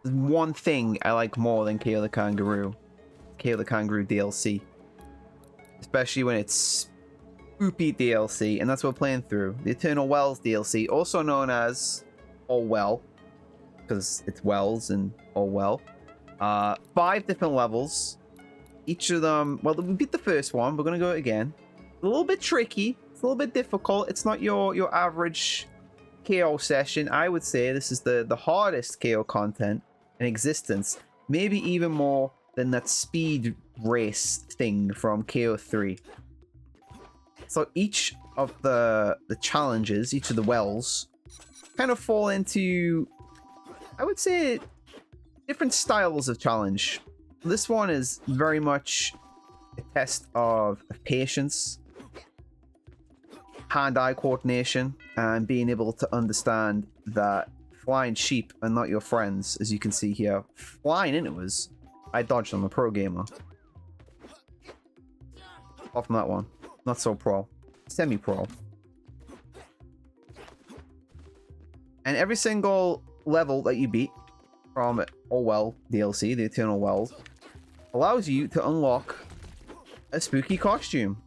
There's one thing I like more than Kao the Kangaroo. Kao the Kangaroo DLC. Especially when it's spoopy DLC, and that's what we're playing through. The Eternal Wells DLC, also known as All Well, because it's Wells and All Well. 5 different levels. Each of them, well, we beat the first one. We're going to go again. It's a little bit tricky. It's a little bit difficult. It's not your average KO session. I would say this is the hardest KO content in existence. Maybe even more than that speed race thing from KO 3. So each of the challenges, each of the wells, kind of fall into, I would say, different styles of challenge. This one is very much a test of patience, hand-eye coordination, and being able to understand that flying sheep are not your friends, as you can see here. Flying into us, I dodged. I'm a pro gamer. Off from that one. Not so pro. Semi-pro. And every single level that you beat from Oh Well DLC, the Eternal Wells, allows you to unlock a spooky costume.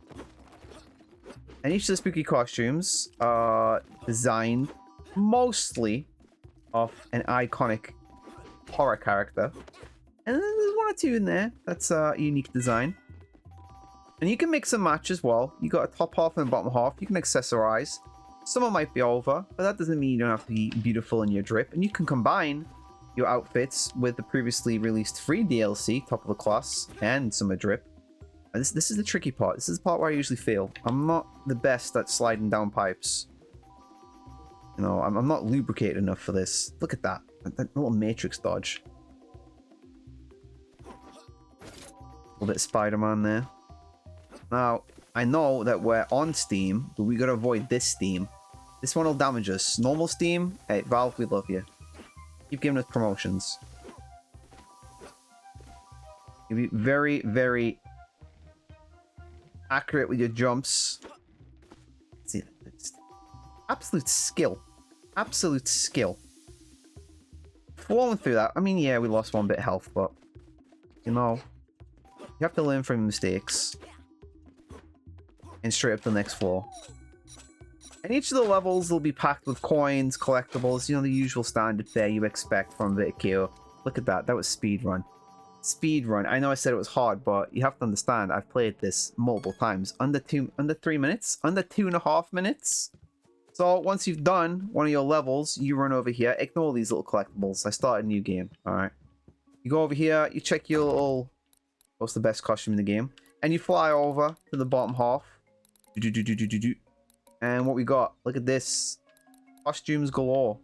And each of the spooky costumes are designed mostly of an iconic horror character. And then there's 1 or 2 in there that's a unique design. And you can mix and match as well. You got a top half and a bottom half. You can accessorize. Some of them might be over, but that doesn't mean you don't have to be beautiful in your drip. And you can combine your outfits with the previously released free DLC, Top of the Class, and some of drip. And this is the tricky part. This is the part where I usually fail. I'm not the best at sliding down pipes. You know, I'm not lubricated enough for this. Look at that. That little matrix dodge. A little bit of Spider-Man there. Now, I know that we're on Steam, but we gotta avoid this Steam. This one will damage us. Normal Steam, hey, Valve, we love you. Keep giving us promotions. You'll be very, very accurate with your jumps. See, it's absolute skill. Absolute skill. Flowing through that. I mean, yeah, we lost 1 bit of health, but you know, you have to learn from mistakes. And straight up to the next floor. And each of the levels will be packed with coins, collectibles, you know, the usual standard fare you expect from a bit of KO. Look at that. That was speedrun. Speedrun. I know I said it was hard, but you have to understand, I've played this multiple times. Under 3 minutes? Under 2.5 minutes? So once you've done one of your levels, you run over here. Ignore these little collectibles. I started a new game. Alright. You go over here, you check your little... What's the best costume in the game? And you fly over to the bottom half. And what we got? Look at this. Costumes galore.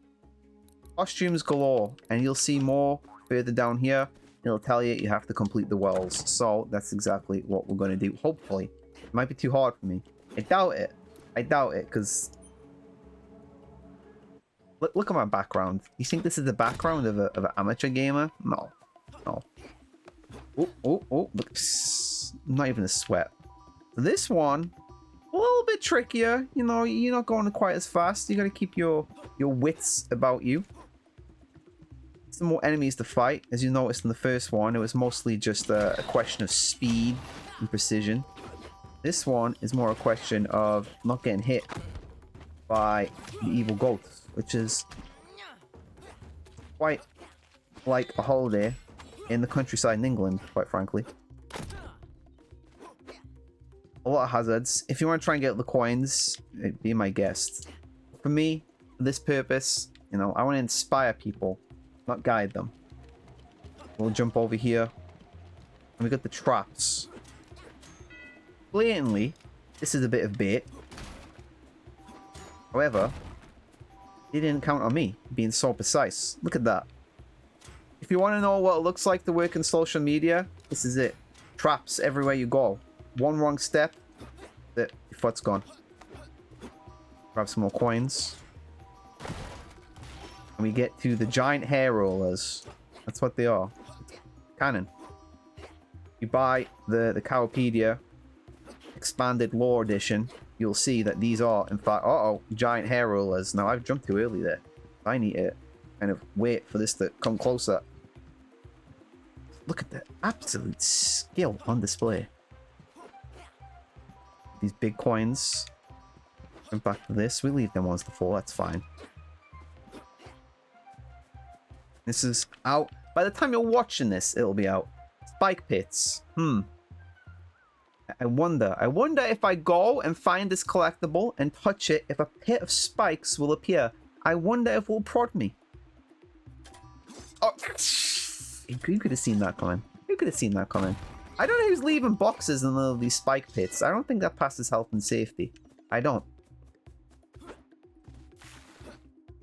Costumes galore. And you'll see more further down here. It'll tell you have to complete the wells. So that's exactly what we're going to do. Hopefully. It might be too hard for me. I doubt it. I doubt it because... Look at my background. You think this is the background of an amateur gamer? No. No. Oh. Look. Not even a sweat. This one... a little bit trickier, you know, you're not going quite as fast. You got to keep your wits about you. Some more enemies to fight. As you noticed in the first one, it was mostly just a question of speed and precision. This one is more a question of not getting hit by the evil ghosts, which is quite like a holiday in the countryside in England, quite frankly. A lot of hazards. If you want to try and get the coins, be my guest. For me, for this purpose, you know, I want to inspire people, not guide them. We'll jump over here. And we got the traps. Blatantly, this is a bit of bait. However, they didn't count on me being so precise. Look at that. If you want to know what it looks like to work in social media, this is it. Traps everywhere you go. One wrong step, your foot's gone. Grab some more coins. And we get to the giant hair rollers. That's what they are. Canon. You buy the Cowopedia expanded lore edition, you'll see that these are, in fact, giant hair rollers. Now, I've jumped too early there. I need to kind of wait for this to come closer. Look at the absolute skill on display. These big coins. Jump back to this. We leave them ones to fall. That's fine. This is out. By the time you're watching this, it'll be out. Spike pits. I wonder if I go and find this collectible and touch it, if a pit of spikes will appear. I wonder if it will prod me. Oh, you could have seen that coming. You could have seen that coming. I don't know who's leaving boxes in all of these spike pits. I don't think that passes health and safety. I don't.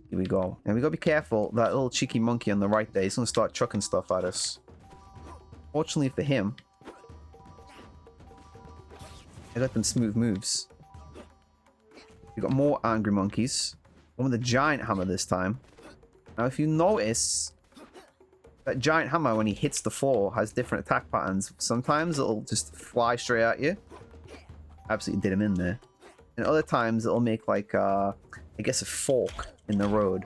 Here we go. And we gotta be careful. That little cheeky monkey on the right there, he's gonna start chucking stuff at us. Fortunately for him, I got them smooth moves. We got more angry monkeys. One with a giant hammer this time. Now, if you notice, that giant hammer, when he hits the floor, has different attack patterns. Sometimes it'll just fly straight at you. Absolutely did him in there. And other times it'll make like, I guess a fork in the road.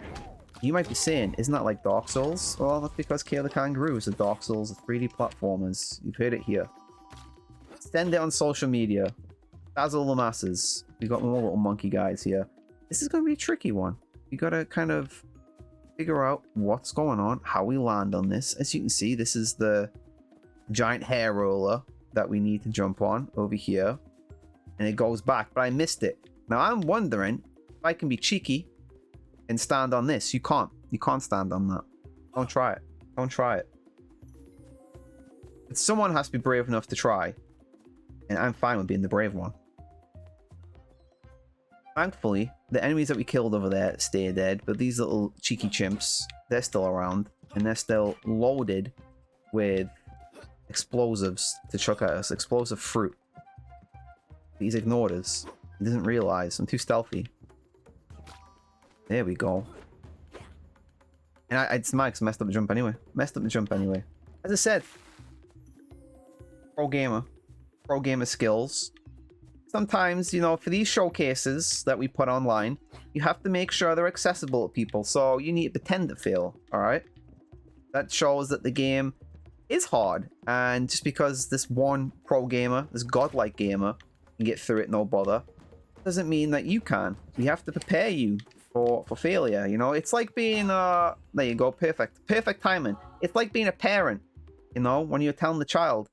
You might be saying, isn't that like Dark Souls? Well, that's because Kao the Kangaroo is a Dark Souls of 3D platformers. You've heard it here. Send it on social media. Dazzle the masses. We got more little monkey guys here. This is going to be a tricky one. You got to kind of figure out what's going on, how we land on this. As you can see, this is the giant hair roller that we need to jump on over here. And it goes back, but I missed it. Now, I'm wondering if I can be cheeky and stand on this. You can't. You can't stand on that. Don't try it. Don't try it. But someone has to be brave enough to try. And I'm fine with being the brave one. Thankfully, the enemies that we killed over there stay dead. But these little cheeky chimps, they're still around. And they're still loaded with explosives to chuck at us. Explosive fruit. He's ignored us. He doesn't realize. I'm too stealthy. There we go. And it's Max messed up the jump anyway. Messed up the jump anyway. As I said, pro gamer skills. Sometimes, you know, for these showcases that we put online, you have to make sure they're accessible to people. So you need to pretend to fail, alright? That shows that the game is hard. And just because this one pro gamer, this godlike gamer, can get through it no bother, doesn't mean that you can. We have to prepare you for failure, you know? It's like being, there you go, perfect timing. It's like being a parent, you know, when you're telling the child,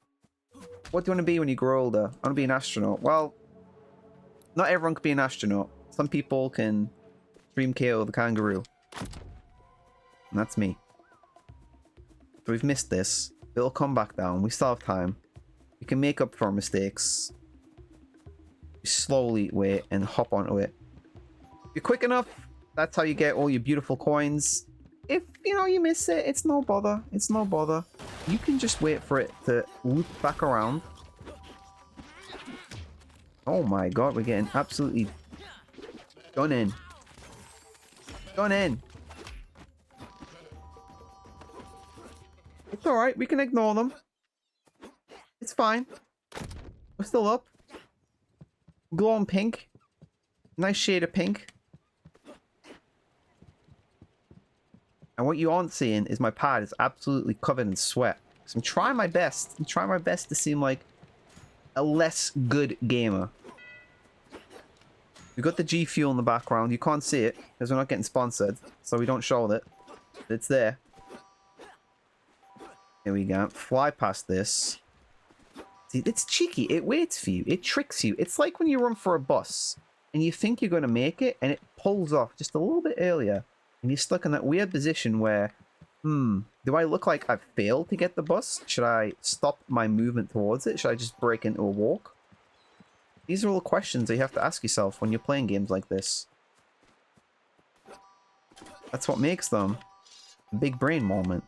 what do you want to be when you grow older? I want to be an astronaut. Well, not everyone can be an astronaut. Some people can stream Kao the Kangaroo. And that's me. So we've missed this. It'll come back down. We still have time. We can make up for our mistakes. We slowly wait and hop onto it. If you're quick enough, that's how you get all your beautiful coins. If, you know, you miss it, it's no bother. It's no bother. You can just wait for it to loop back around. Oh my god, we're getting absolutely done in. Done in. It's alright, we can ignore them. It's fine. We're still up. Glowing pink. Nice shade of pink. And what you aren't seeing is my pad is absolutely covered in sweat. So I'm trying my best. I'm trying my best to seem like a less good gamer. We've got the G Fuel in the background. You can't see it because we're not getting sponsored. So we don't show it. It's there. Here we go. Fly past this. See, it's cheeky. It waits for you. It tricks you. It's like when you run for a bus and you think you're going to make it and it pulls off just a little bit earlier. And you're stuck in that weird position where, do I look like I've failed to get the bus? Should I stop my movement towards it? Should I just break into a walk? These are all questions that you have to ask yourself when you're playing games like this. That's what makes them a big brain moment.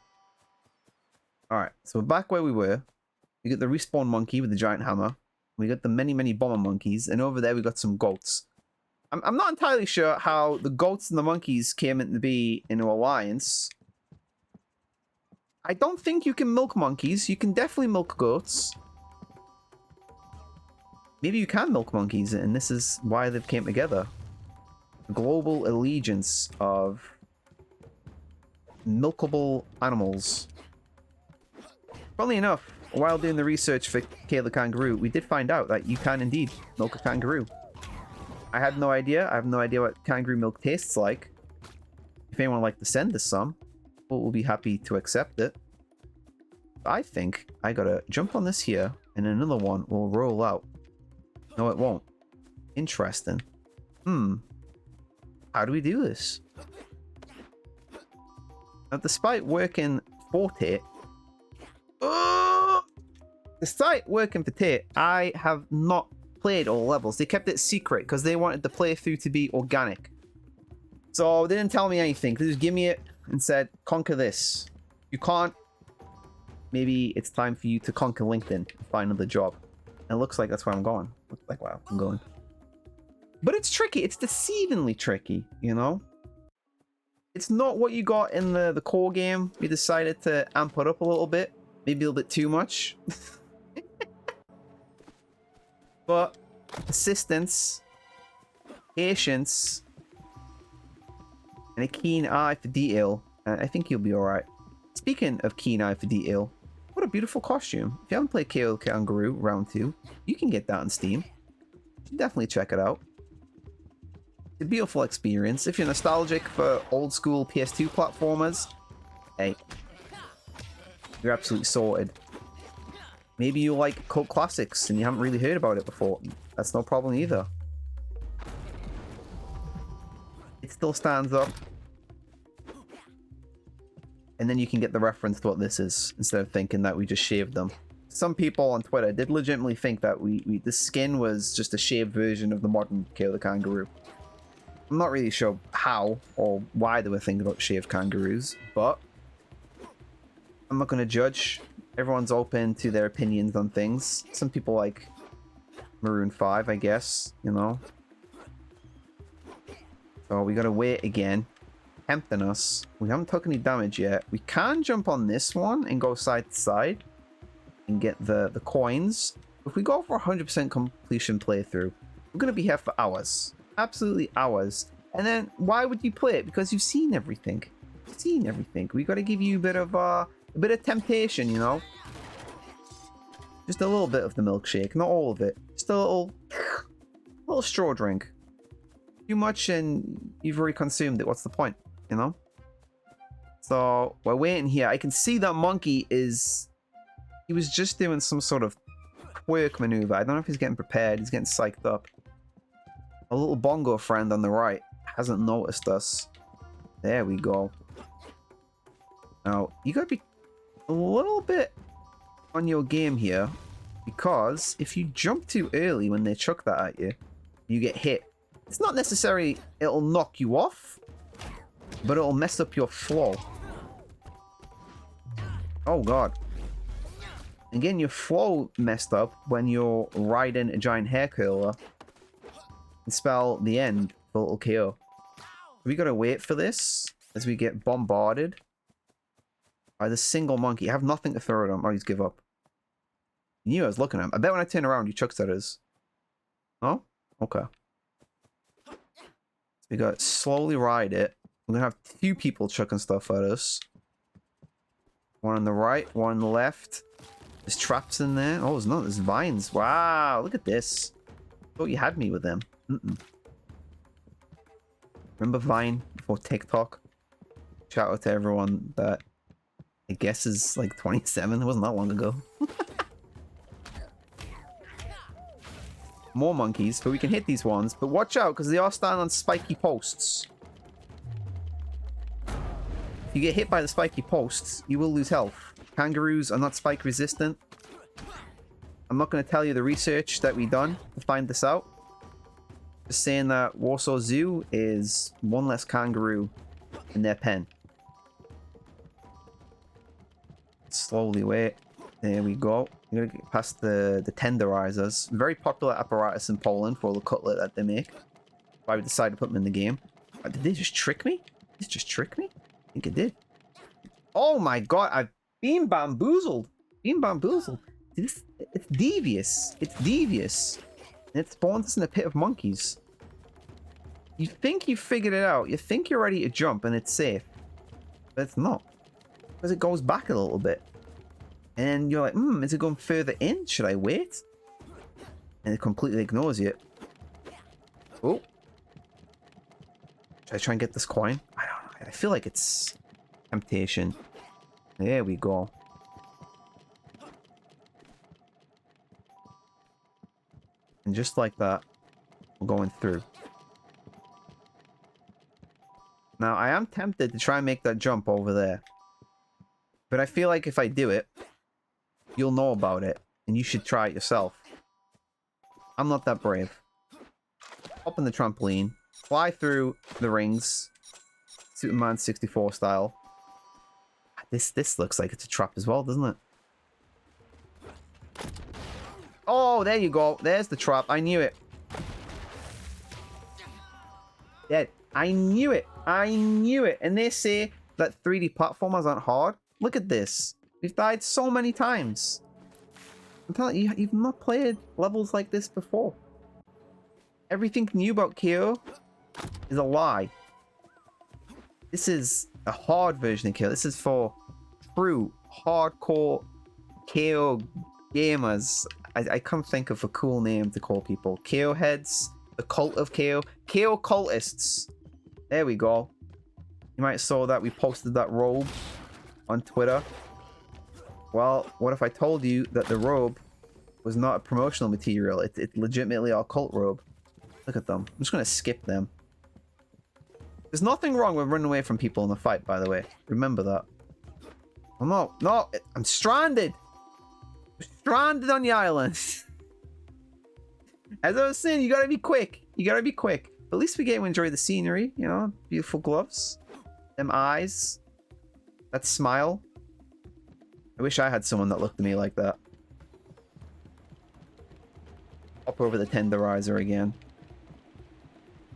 Alright, so we're back where we were. We got the respawn monkey with the giant hammer. We got the many bomber monkeys. And over there we got some goats. I'm not entirely sure how the goats and the monkeys came into be in an alliance. I don't think you can milk monkeys. You can definitely milk goats. Maybe you can milk monkeys, and this is why they've came together. Global allegiance of milkable animals. Funnily enough, while doing the research for Kao the Kangaroo, we did find out that you can indeed milk a kangaroo. I had no idea. I have no idea what kangaroo milk tastes like. If anyone would like to send us some, we'll be happy to accept it. I think I gotta jump on this here, and another one will roll out. No, it won't. Interesting. How do we do this? Now, despite working for Tate, I have not played all levels. They kept it secret because they wanted the playthrough to be organic. So they didn't tell me anything. They just give me it and said, conquer this. You can't. Maybe it's time for you to conquer LinkedIn and find another job. And it looks like that's where I'm going. Looks like, wow, I'm going. But it's tricky. It's deceivingly tricky, you know? It's not what you got in the core game. We decided to amp it up a little bit. Maybe a little bit too much. But persistence, patience, and a keen eye for detail. I think you'll be alright. Speaking of keen eye for detail, what a beautiful costume. If you haven't played Kao the Kangaroo Round 2, you can get that on Steam. You should definitely check it out. It's a beautiful experience. If you're nostalgic for old school PS2 platformers, hey, you're absolutely sorted. Maybe you like cult classics and you haven't really heard about it before. That's no problem either. It still stands up. And then you can get the reference to what this is, instead of thinking that we just shaved them. Some people on Twitter did legitimately think that the skin was just a shaved version of the modern Kao the Kangaroo. I'm not really sure how or why they were thinking about shaved kangaroos, but I'm not going to judge. Everyone's open to their opinions on things. Some people like Maroon 5, I guess, you know. So we gotta wait again. Tempting us. We haven't taken any damage yet. We can jump on this one and go side to side and get the coins. If we go for 100% completion playthrough, we're gonna be here for hours. Absolutely hours. And then why would you play it? Because you've seen everything. You've seen everything. We gotta give you a bit of temptation, you know? Just a little bit of the milkshake, not all of it. Just a little straw drink. Too much and you've already consumed it. What's the point, you know? So, we're waiting here. I can see that monkey is... He was just doing some sort of quirk maneuver. I don't know if he's getting prepared. He's getting psyched up. A little bongo friend on the right hasn't noticed us. There we go. Now, you gotta be a little bit on your game here, because if you jump too early when they chuck that at you, you get hit. It's not necessarily it'll knock you off, but it'll mess up your flow. Oh god. Again, your flow messed up when you're riding a giant hair curler and spell the end for little KO. We gotta wait for this as we get bombarded by the single monkey. I have nothing to throw at him. Oh, he's give up. You knew I was looking at him. I bet when I turn around, he chucks at us. No? Okay. So we gotta slowly ride it. We're gonna have two people chucking stuff at us. One on the right, one on the left. There's traps in there. Oh, there's not. There's vines. Wow, look at this. Thought you had me with them. Remember Vine before TikTok? Shout out to everyone that I guess is like 27. It wasn't that long ago. More monkeys, but we can hit these ones. But watch out, because they are standing on spiky posts. If you get hit by the spiky posts, you will lose health. Kangaroos are not spike resistant. I'm not going to tell you the research that we done to find this out. Just saying that Warsaw Zoo is one less kangaroo in their pen. Slowly wait. There we go. We're gonna get past the tenderizers. Very popular apparatus in Poland for all the cutlet that they make. Why we decided to put them in the game. Did they just trick me? Did this just trick me? I think it did. Oh my god, I've been bamboozled. Been bamboozled. It's devious. It's devious. And it spawns us in a pit of monkeys. You think you figured it out. You think you're ready to jump and it's safe. But it's not. Because it goes back a little bit. And you're like, is it going further in? Should I wait? And it completely ignores you. Oh. Should I try and get this coin? I don't know. I feel like it's temptation. There we go. And just like that, we're going through. Now, I am tempted to try and make that jump over there. But I feel like if I do it, you'll know about it. And you should try it yourself. I'm not that brave. Hop on the trampoline. Fly through the rings. Superman 64 style. This looks like it's a trap as well, doesn't it? Oh, there you go. There's the trap. I knew it. Dead. I knew it. I knew it. And they say that 3D platformers aren't hard. Look at this. We've died so many times. I'm telling you, you've not played levels like this before. Everything new about KO is a lie. This is a hard version of KO. This is for true hardcore KO gamers. I can't think of a cool name to call people. KO heads, the cult of KO, KO cultists. There we go. You might have saw that we posted that robe on Twitter. Well, what if I told you that the robe was not a promotional material? It's legitimately our cult robe. Look at them. I'm just going to skip them. There's nothing wrong with running away from people in a fight, by the way. Remember that. Oh, no, I'm stranded. I'm stranded on the island. As I was saying, you gotta be quick. You gotta be quick. But at least we get to enjoy the scenery, you know? Beautiful gloves. Them eyes. That smile. I wish I had someone that looked at me like that. Hop over the tenderizer again.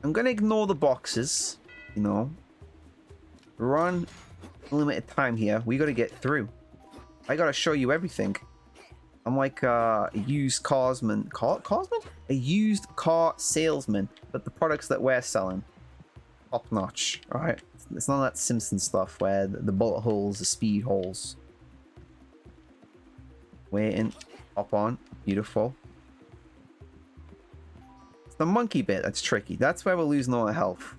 I'm gonna ignore the boxes, you know. We're on limited time here. We gotta get through. I gotta show you everything. I'm like a used carsman. Carsman? A used car salesman. But the products that we're selling, top notch. Alright? It's none of that Simpson stuff where the bullet holes, the speed holes. Waiting. Hop on. Beautiful. It's the monkey bit that's tricky. That's where we're losing all our health.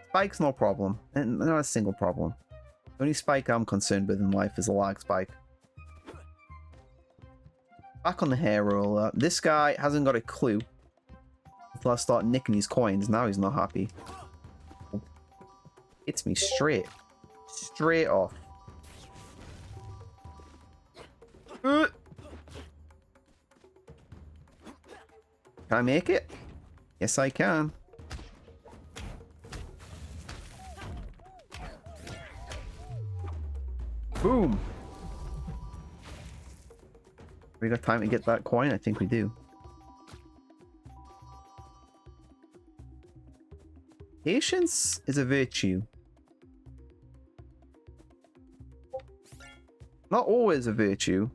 Spike's no problem. And not a single problem. The only spike I'm concerned with in life is a lag spike. Back on the hair roller. This guy hasn't got a clue. Until I start nicking his coins. Now he's not happy. Hits me straight. Straight off. Can I make it? Yes, I can. Boom! We got time to get that coin? I think we do. Patience is a virtue. Not always a virtue.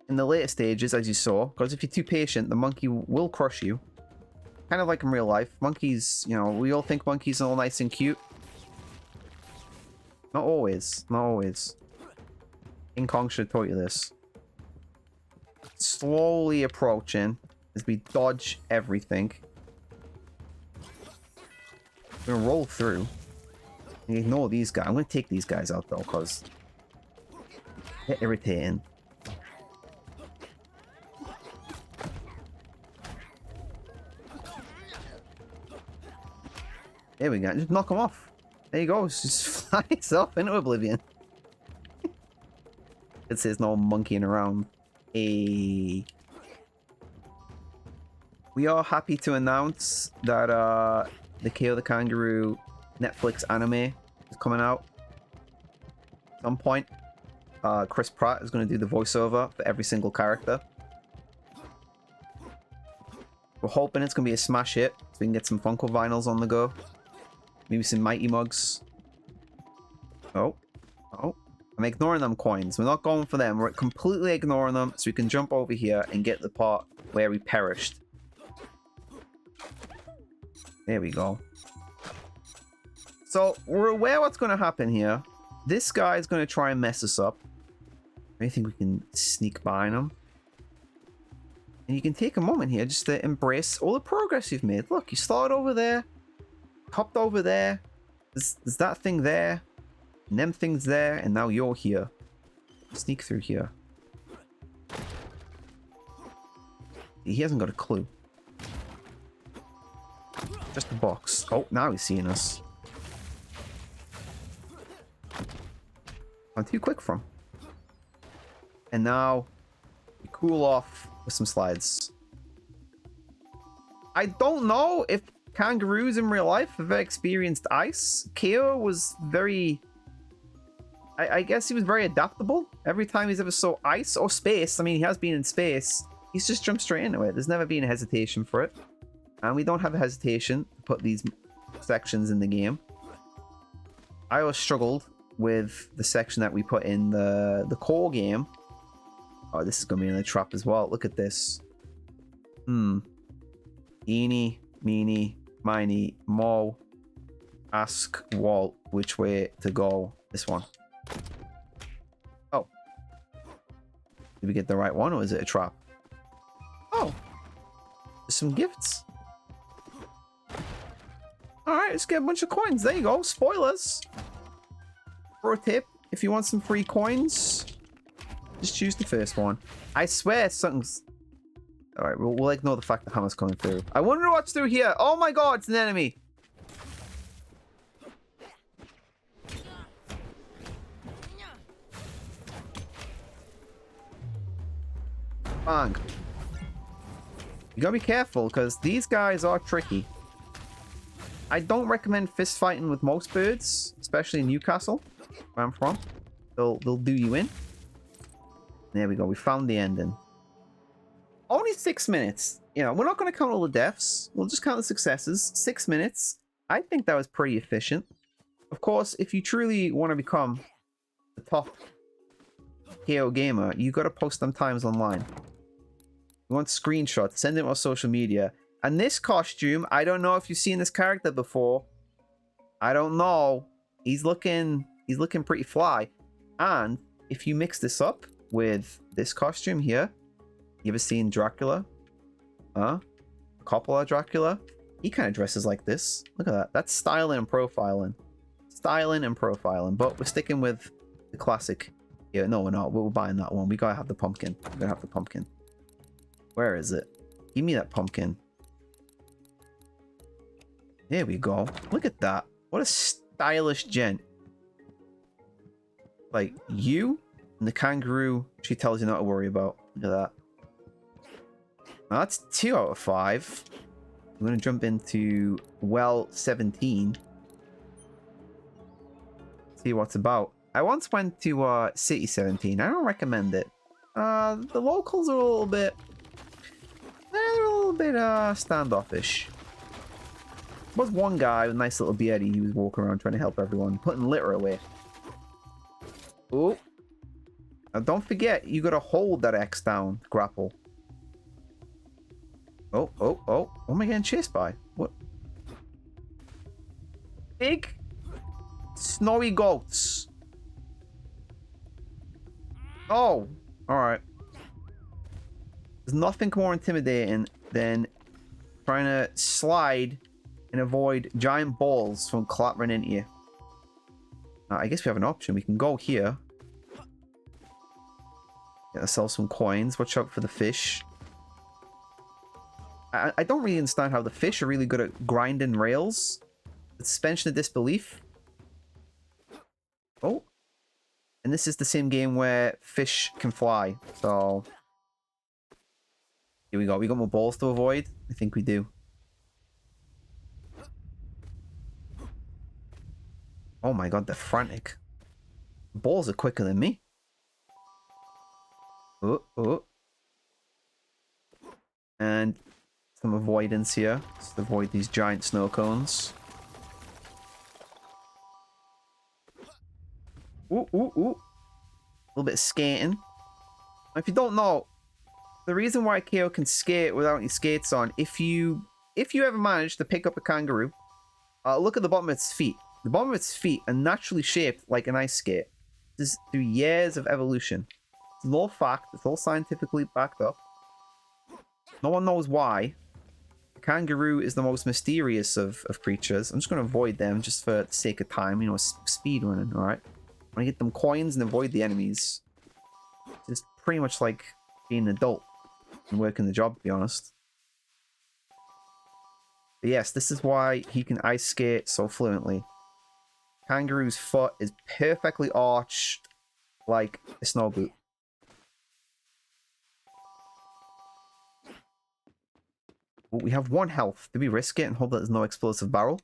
In the later stages, as you saw, because if you're too patient, the monkey will crush you. Kind of like in real life. Monkeys, you know, we all think monkeys are all nice and cute. Not always. Not always. King Kong should have taught you this. Slowly approaching as we dodge everything. We're gonna roll through. And ignore these guys. I'm gonna take these guys out though, because they're irritating. There we go. Just knock him off. There you go. Just fly itself into oblivion. It says no monkeying around. We are happy to announce that the Kao the Kangaroo Netflix anime is coming out. At some point, Chris Pratt is going to do the voiceover for every single character. We're hoping it's going to be a smash hit, so we can get some Funko vinyls on the go. Maybe some Mighty Mugs. Oh. I'm ignoring them coins. We're not going for them. We're completely ignoring them so we can jump over here and get the part where we perished. There we go. So, we're aware what's going to happen here. This guy is going to try and mess us up. I think we can sneak behind him. And you can take a moment here just to embrace all the progress you've made. Look, you started over there, hopped over there, there's that thing there, and them things there, and now you're here. Sneak through here. He hasn't got a clue. Just a box. Oh, now he's seeing us. I'm too quick for him. And now we cool off with some slides. I don't know if kangaroos in real life have experienced ice. Kao was very... I guess he was very adaptable. Every time he's ever saw ice or space, I mean, he has been in space, he's just jumped straight into it. There's never been a hesitation for it. And we don't have a hesitation to put these sections in the game. I always struggled with the section that we put in the core game. Oh, this is going to be in the trap as well. Look at this. Eeny, meeny, miny, mo. Ask Walt which way to go. This one. Oh. Did we get the right one, or is it a trap? Oh. There's some gifts. Alright, let's get a bunch of coins. There you go. Spoilers. Pro tip, if you want some free coins, just choose the first one. I swear something's... Alright, we'll ignore the fact that hammer's coming through. I wonder what's through here. Oh my god, it's an enemy. Bang. You gotta be careful, because these guys are tricky. I don't recommend fist fighting with most birds, especially in Newcastle, where I'm from. They'll do you in. There we go. We found the ending. Only 6 minutes. You know, we're not going to count all the deaths. We'll just count the successes. 6 minutes. I think that was pretty efficient. Of course, if you truly want to become the top KO gamer, you got to post them times online. You want screenshots, send them on social media. And this costume, I don't know if you've seen this character before. I don't know. He's looking pretty fly. And if you mix this up with this costume here, you ever seen Dracula? Huh? Coppola Dracula? He kind of dresses like this. Look at that. That's styling and profiling. Styling and profiling. But we're sticking with the classic. Yeah, no, we're not. We're buying that one. We gotta have the pumpkin. We're gonna have the pumpkin. Where is it? Give me that pumpkin. There we go. Look at that. What a stylish gent. Like, you and the kangaroo, she tells you not to worry about. Look at that. Now, that's 2 out of 5. I'm going to jump into well 17. See what's about. I once went to City 17. I don't recommend it. The locals are a little bit... They're a little bit standoffish. There was one guy with a nice little beardy. He was walking around trying to help everyone, putting litter away. Oh. Now don't forget, you gotta hold that X down, grapple. Oh, oh, oh. What am I getting chased by? What? Big snowy goats. Oh, alright. There's nothing more intimidating than trying to slide and avoid giant balls from clattering into you. Now, I guess we have an option. We can go here. Get ourselves some coins. Watch out for the fish. I don't really understand how the fish are really good at grinding rails. Suspension of disbelief. Oh. And this is the same game where fish can fly. So... Here we go. We got more balls to avoid? I think we do. Oh my god, they're frantic. Balls are quicker than me. Oh, oh. And some avoidance here. Just avoid these giant snow cones. Ooh, ooh, ooh. A little bit of skating. Now, if you don't know, the reason why Kao can skate without any skates on, if you if you ever manage to pick up a kangaroo, look at the bottom of its feet. The bottom of its feet are naturally shaped like an ice skate. This is through years of evolution. It's all fact. It's all scientifically backed up. No one knows why. The kangaroo is the most mysterious of creatures. I'm just going to avoid them just for the sake of time. You know, speed running, alright? I want to get them coins and avoid the enemies. It's pretty much like being an adult and working the job, to be honest. But yes, this is why he can ice skate so fluently. Kangaroo's foot is perfectly arched like a snow boot. Well, we have 1 health. Do we risk it and hope that there's no explosive barrel?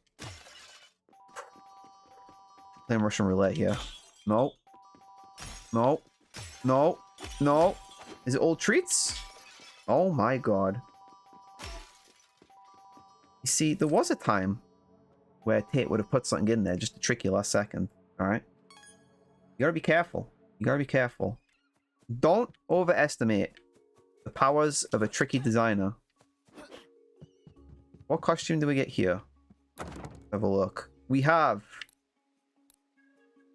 Playing Russian roulette here. No. No. No. No. Is it all treats? Oh my god. You see, there was a time where Tate would have put something in there just to trick you last second. Alright? You gotta be careful. You gotta be careful. Don't overestimate the powers of a tricky designer. What costume do we get here? Have a look. We have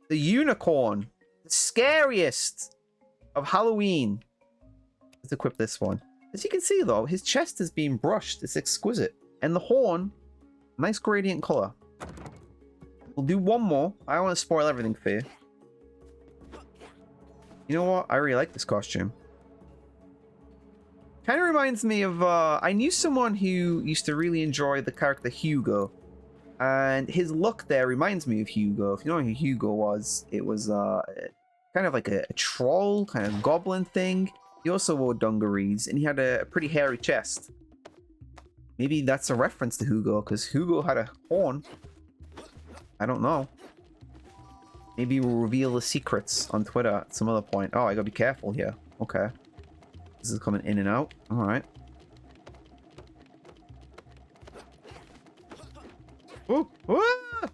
the unicorn. The scariest of Halloween. Let's equip this one. As you can see though, his chest is being brushed. It's exquisite. And the horn, nice gradient color. We'll do one more. I don't want to spoil everything for you. You know what? I really like this costume. Kind of reminds me of, I knew someone who used to really enjoy the character Hugo. And his look there reminds me of Hugo. If you know who Hugo was, it was kind of like a troll, kind of goblin thing. He also wore dungarees, and he had a pretty hairy chest. Maybe that's a reference to Hugo, because Hugo had a horn. I don't know. Maybe we'll reveal the secrets on Twitter at some other point. Oh, I gotta be careful here. Okay. This is coming in and out. Alright. Ooh! Ah!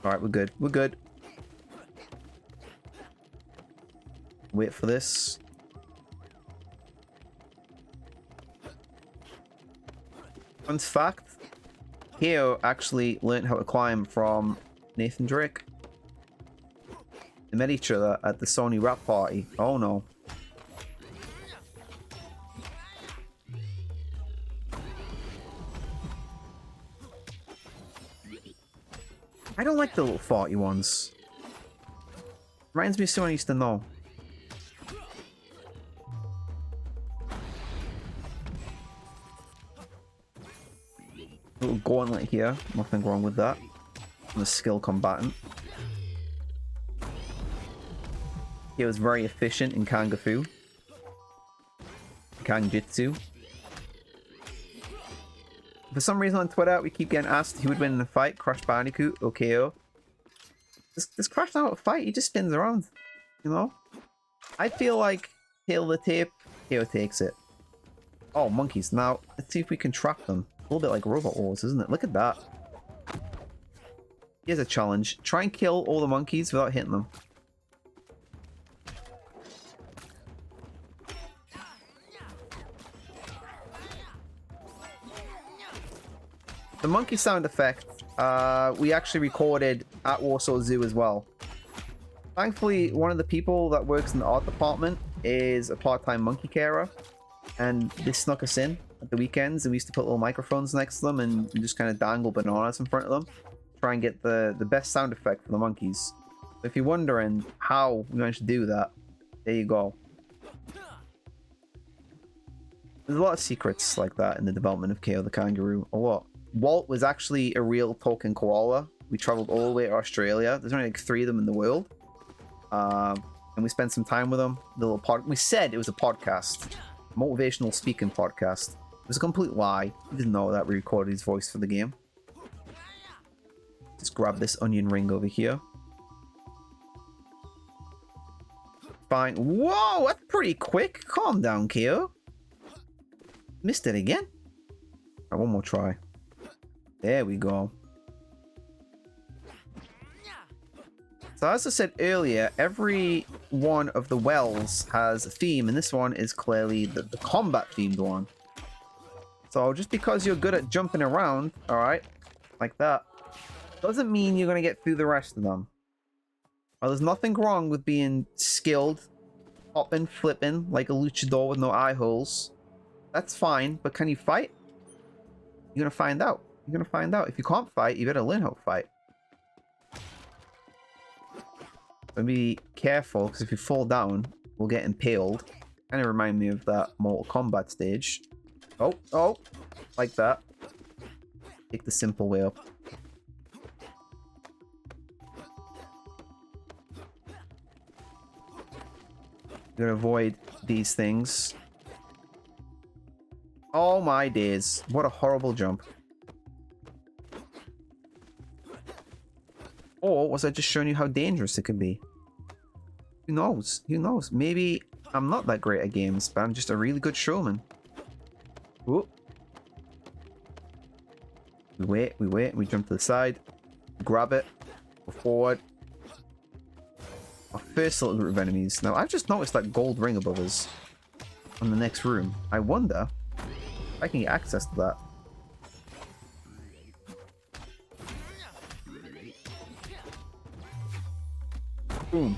Alright, we're good. We're good. Wait for this. Fun fact, Kao actually learned how to climb from Nathan Drake. They met each other at the Sony rap party. Oh no. I don't like the little farty ones. Reminds me of someone I used to know. Little gauntlet here. Nothing wrong with that. I'm a skilled combatant. He was very efficient in Kangafu. Kanjitsu. For some reason on Twitter, we keep getting asked who would win in a fight, Crash Bandicoot or KO. This Crash not a fight, he just spins around. You know? I feel like Tail the Tape, KO takes it. Oh, monkeys. Now, let's see if we can trap them. A little bit like Robot Wars, isn't it? Look at that. Here's a challenge. Try and kill all the monkeys without hitting them. The monkey sound effect, we actually recorded at Warsaw Zoo as well. Thankfully, one of the people that works in the art department is a part-time monkey carer. And they snuck us in at the weekends, and we used to put little microphones next to them and just kind of dangle bananas in front of them. Try and get the best sound effect for the monkeys. So if you're wondering how we managed to do that, there you go. There's a lot of secrets like that in the development of Kao the Kangaroo. A lot. Walt was actually a real talking koala. We traveled all the way to Australia. There's only like 3 of them in the world. And we spent some time with them. The little we said it was a podcast. Motivational speaking podcast. It was a complete lie. We didn't know that we recorded his voice for the game. Just grab this onion ring over here. Fine. Whoa, that's pretty quick. Calm down, Kao. Missed it again. Alright, one more try. There we go. So as I said earlier, every one of the wells has a theme, and this one is clearly the combat themed one. So just because you're good at jumping around, alright, like that, doesn't mean you're going to get through the rest of them. Well, there's nothing wrong with being skilled, hopping, flipping, like a luchador with no eye holes. That's fine, but can you fight? You're going to find out. You're going to find out. If you can't fight, you better learn how to fight. So be careful, because if you fall down, we'll get impaled. Kind of remind me of that Mortal Kombat stage. Oh, oh, like that. Take the simple way up. You're gonna avoid these things. Oh my days. What a horrible jump. Or was I just showing you how dangerous it can be? Who knows? Who knows? Maybe I'm not that great at games, but I'm just a really good showman. Whoop. We wait, we jump to the side. Grab it. Go forward. Our first little group of enemies. Now, I've just noticed that gold ring above us on the next room. I wonder if I can get access to that. Boom.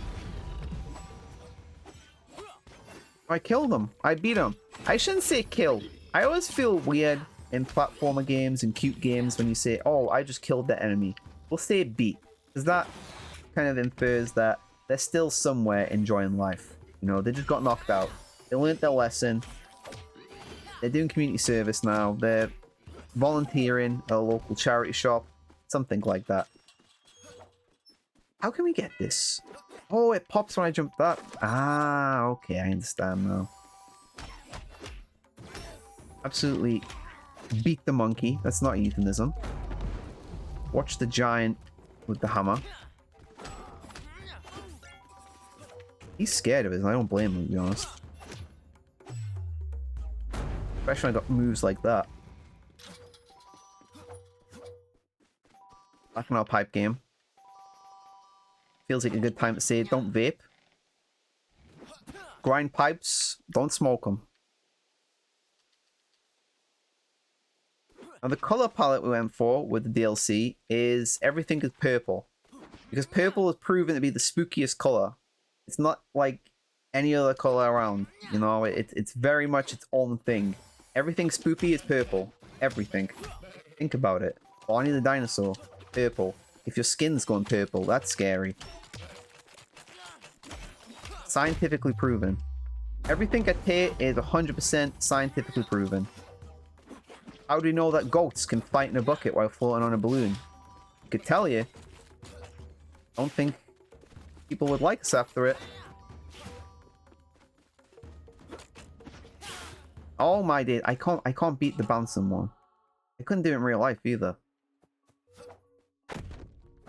I killed him. I beat him. I shouldn't say kill. I always feel weird in platformer games and cute games when you say, oh, I just killed the enemy. We'll say beat. Because that kind of infers that they're still somewhere enjoying life. You know, they just got knocked out. They learned their lesson. They're doing community service now. They're volunteering at a local charity shop. Something like that. How can we get this? Oh, it pops when I jump that. Ah, okay, I understand now. Absolutely beat the monkey. That's not euphemism. Watch the giant with the hammer. He's scared of it, and I don't blame him, to be honest. Especially when I got moves like that. Back in our pipe game. Feels like a good time to say, don't vape. Grind pipes, don't smoke them. Now the color palette we went for with the DLC is everything is purple. Because purple is proven to be the spookiest color. It's not like any other color around, you know, it's very much its own thing. Everything spooky is purple. Everything. Think about it. Barney the dinosaur, purple. If your skin's going purple, that's scary. Scientifically proven. Everything at Tate is 100% scientifically proven. How do you know that goats can fight in a bucket while floating on a balloon? I could tell you. Don't think people would like us after it. Oh my day, I can't beat the bouncing one. I couldn't do it in real life either.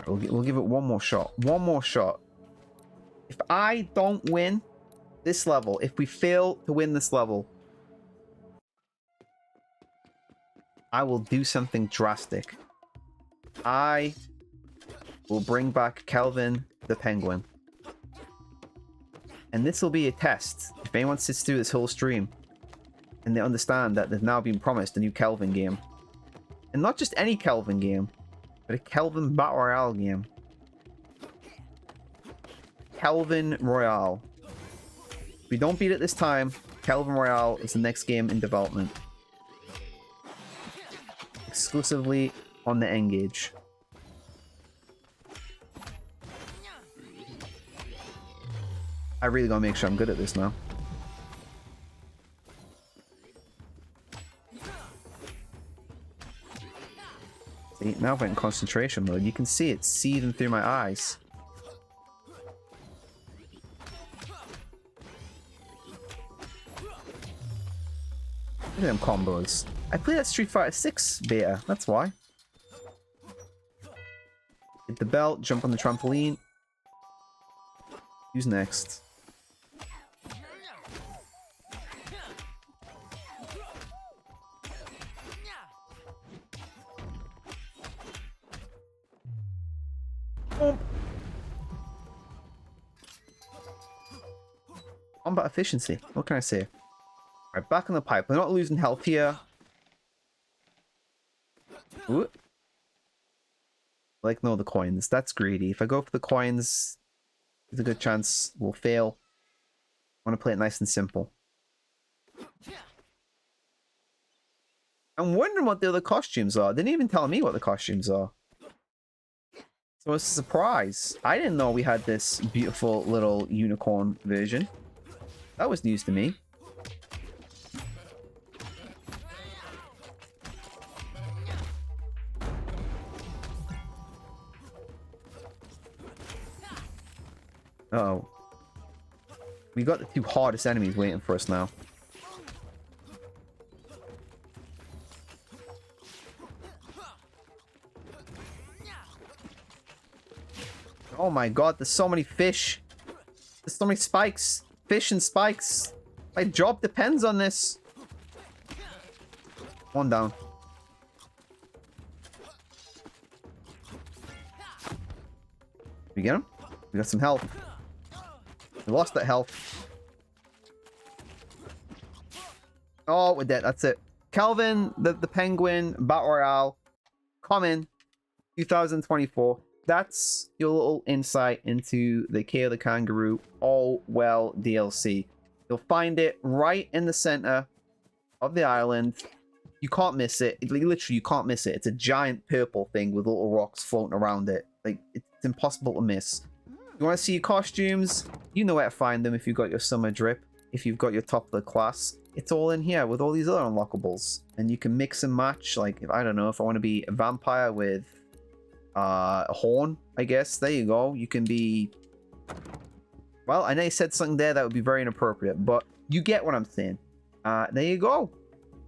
We'll give it one more shot. One more shot. If I don't win this level, if we fail to win this level, I will do something drastic. I will bring back Calvin the Penguin. And this will be a test. If anyone sits through this whole stream and they understand that they've now been promised a new Kelvin game. And not just any Kelvin game, but a Kelvin Battle Royale game. Kelvin Royale. If we don't beat it this time, Kelvin Royale is the next game in development. Exclusively on the N-Gage. I really gotta make sure I'm good at this now. See, now we're in concentration mode. You can see it seething through my eyes. Look at them combos. I played that Street Fighter 6 beta, that's why. Hit the belt, jump on the trampoline. Who's next? Combat efficiency, what can I say? Alright, back on the pipe. We're not losing health here. Ooh. Like, no, the coins. That's greedy. If I go for the coins, there's a good chance we'll fail. I want to play it nice and simple. I'm wondering what the other costumes are. They didn't even tell me what the costumes are. So it's a surprise. I didn't know we had this beautiful little unicorn version. That was news to me. Uh-oh. We got the two hardest enemies waiting for us now. Oh my god, there's so many fish. There's so many spikes. Fish and spikes. My job depends on this. One down. We get him? We got some health. We lost that health. Oh, we're dead. That's it. Calvin, the Penguin, Battle Royale, coming 2024. That's your little insight into the Kao the Kangaroo All Well DLC. You'll find it right in the center of the island. You can't miss it. Literally, you can't miss it. It's a giant purple thing with little rocks floating around it. Like, it's impossible to miss. You want to see your costumes? You know where to find them if you've got your summer drip. If you've got your top of the class. It's all in here with all these other unlockables. And you can mix and match. Like, I don't know, if I want to be a vampire with a horn, I guess. There you go. You can be... Well, I know you said something there that would be very inappropriate, but you get what I'm saying. There you go.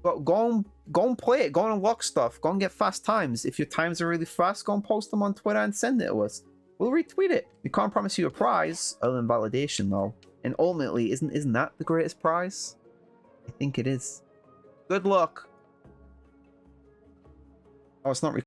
Go and play it. Go and unlock stuff. Go and get fast times. If your times are really fast, go and post them on Twitter and send it to us. We'll retweet it. We can't promise you a prize, other than validation, though. And ultimately, isn't that the greatest prize? I think it is. Good luck. Oh, it's not